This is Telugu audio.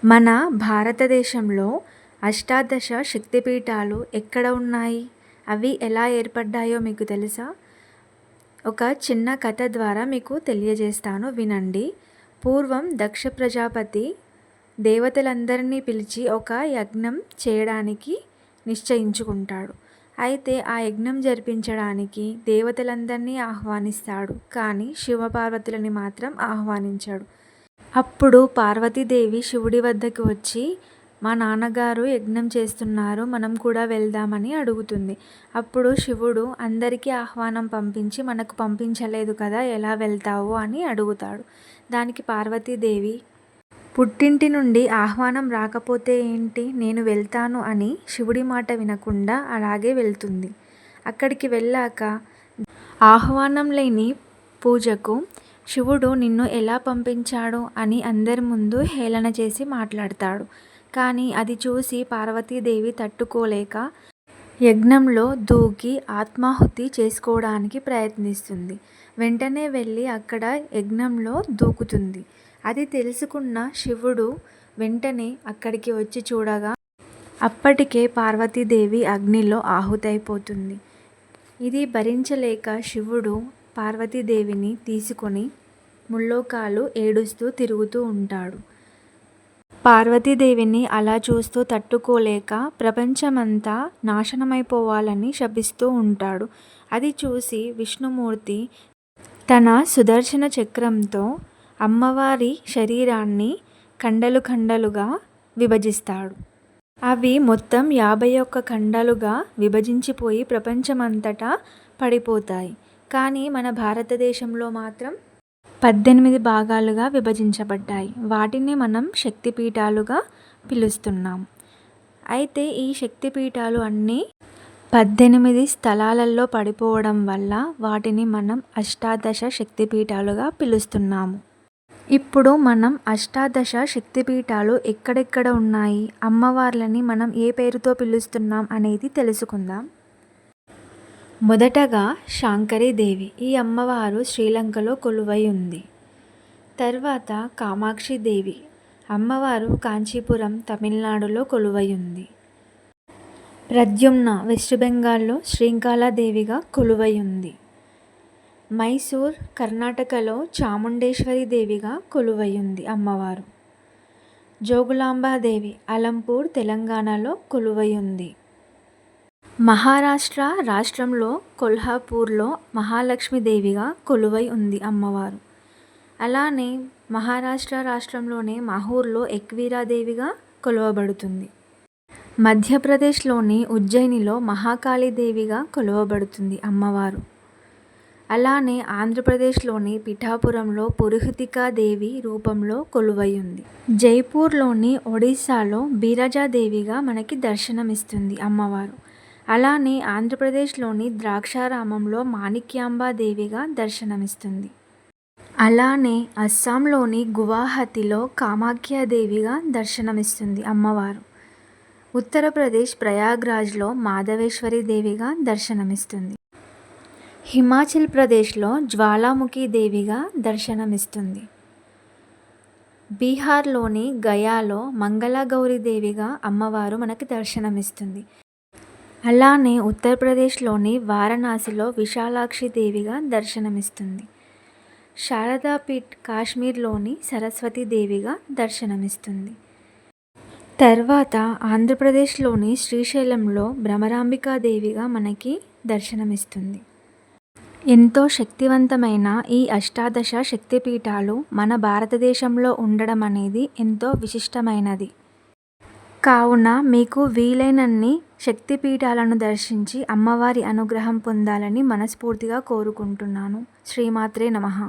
మన భారతదేశంలో అష్టాదశ శక్తిపీఠాలు ఎక్కడ ఉన్నాయి? అవి ఎలా ఏర్పడ్డాయో మీకు తెలుసా? ఒక చిన్న కథ ద్వారా మీకు తెలియజేస్తాను, వినండి. పూర్వం దక్ష ప్రజాపతి దేవతలందరినీ పిలిచి ఒక యజ్ఞం చేయడానికి నిశ్చయించుకుంటాడు. అయితే ఆ యజ్ఞం జరిపించడానికి దేవతలందరినీ ఆహ్వానిస్తాడు, కానీ శివపార్వతులని మాత్రం ఆహ్వానించాడు. అప్పుడు పార్వతీదేవి శివుడి వద్దకు వచ్చి, మా నాన్నగారు యజ్ఞం చేస్తున్నారు, మనం కూడా వెళ్దామని అడుగుతుంది. అప్పుడు శివుడు, అందరికీ ఆహ్వానం పంపించి మనకు పంపించలేదు కదా, ఎలా వెళ్తావు అని అడుగుతాడు. దానికి పార్వతీదేవి, పుట్టింటి నుండి ఆహ్వానం రాకపోతే ఏంటి, నేను వెళ్తాను అని శివుడి మాట వినకుండా అలాగే వెళ్తుంది. అక్కడికి వెళ్ళాక ఆహ్వానం లేని పూజకు శివుడు నిన్ను ఎలా పంపించాడు అని అందరి ముందు హేళన చేసి మాట్లాడతాడు. కానీ అది చూసి పార్వతీదేవి తట్టుకోలేక యజ్ఞంలో దూకి ఆత్మాహుతి చేసుకోవడానికి ప్రయత్నిస్తుంది. వెంటనే వెళ్ళి అక్కడ యజ్ఞంలో దూకుతుంది. అది తెలుసుకున్న శివుడు వెంటనే అక్కడికి వచ్చి చూడగా అప్పటికే పార్వతీదేవి అగ్నిలో ఆహుతైపోతుంది. ఇది భరించలేక శివుడు పార్వతీదేవిని తీసుకొని ముల్లోకాలు ఏడుస్తూ తిరుగుతూ ఉంటాడు. పార్వతీదేవిని అలా చూస్తూ తట్టుకోలేక ప్రపంచమంతా నాశనమైపోవాలని శపిస్తూ ఉంటాడు. అది చూసి విష్ణుమూర్తి తన సుదర్శన చక్రంతో అమ్మవారి శరీరాన్ని ఖండలు ఖండాలుగా విభజిస్తాడు. అవి మొత్తం 51 ఖండాలుగా విభజించిపోయి ప్రపంచమంతటా పడిపోతాయి. కానీ మన భారతదేశంలో మాత్రం 18 భాగాలుగా విభజించబడ్డాయి. వాటిని మనం శక్తిపీఠాలుగా పిలుస్తున్నాం. అయితే ఈ శక్తిపీఠాలు అన్నీ 18 స్థలాలలో పడిపోవడం వల్ల వాటిని మనం అష్టాదశ శక్తిపీఠాలుగా పిలుస్తున్నాము. ఇప్పుడు మనం అష్టాదశ శక్తిపీఠాలు ఎక్కడెక్కడ ఉన్నాయి, అమ్మవార్లని మనం ఏ పేరుతో పిలుస్తున్నాం అనేది తెలుసుకుందాం. మొదటగా శాంకరీదేవి. ఈ అమ్మవారు శ్రీలంకలో కొలువై ఉంది. తర్వాత కామాక్షిదేవి. అమ్మవారు కాంచీపురం, తమిళనాడులో కొలువై ఉంది. ప్రద్యుమ్న వెస్ట్ బెంగాల్లో శ్రీంకాళాదేవిగా కొలువై ఉంది. మైసూర్ కర్ణాటకలో చాముండేశ్వరి దేవిగా కొలువై ఉంది అమ్మవారు. జోగులాంబాదేవి అలంపూర్ తెలంగాణలో కొలువై ఉంది. మహారాష్ట్ర రాష్ట్రంలో కొల్హాపూర్లో మహాలక్ష్మీదేవిగా కొలువై ఉంది అమ్మవారు. అలానే మహారాష్ట్ర రాష్ట్రంలోనే మహూర్లో ఎక్వీరాదేవిగా కొలువబడుతుంది. మధ్యప్రదేశ్లోని ఉజ్జయినిలో మహాకాళీదేవిగా కొలువబడుతుంది అమ్మవారు. అలానే ఆంధ్రప్రదేశ్లోని పిఠాపురంలో పురుహూతికాదేవి రూపంలో కొలువై ఉంది. జైపూర్లోని ఒడిస్సాలో బీరజాదేవిగా మనకి దర్శనమిస్తుంది అమ్మవారు. అలానే ఆంధ్రప్రదేశ్లోని ద్రాక్షారామంలో మాణిక్యాంబాదేవిగా దర్శనమిస్తుంది. అలానే అస్సాంలోని గువాహతిలో కామాఖ్యాదేవిగా దర్శనమిస్తుంది అమ్మవారు. ఉత్తరప్రదేశ్ ప్రయాగ్రాజ్లో మాధవేశ్వరి దేవిగా దర్శనమిస్తుంది. హిమాచల్ ప్రదేశ్లో జ్వాలాముఖి దేవిగా దర్శనమిస్తుంది. బీహార్లోని గయాలో మంగళగౌరి దేవిగా అమ్మవారు మనకి దర్శనమిస్తుంది. అలానే ఉత్తరప్రదేశ్లోని వారణాసిలో విశాలాక్షి దేవిగా దర్శనమిస్తుంది. శారదాపీఠ్ కాశ్మీర్లోని సరస్వతి దేవిగా దర్శనమిస్తుంది. తర్వాత ఆంధ్రప్రదేశ్లోని శ్రీశైలంలో భ్రమరాంబికాదేవిగా మనకి దర్శనమిస్తుంది. ఎంతో శక్తివంతమైన ఈ అష్టాదశ శక్తిపీఠాలు మన భారతదేశంలో ఉండడం అనేది ఎంతో విశిష్టమైనది. కావున మీకు వీలైనన్ని శక్తిపీఠాలను దర్శించి అమ్మవారి అనుగ్రహం పొందాలని మనస్ఫూర్తిగా కోరుకుంటున్నాను. శ్రీమాత్రే నమః.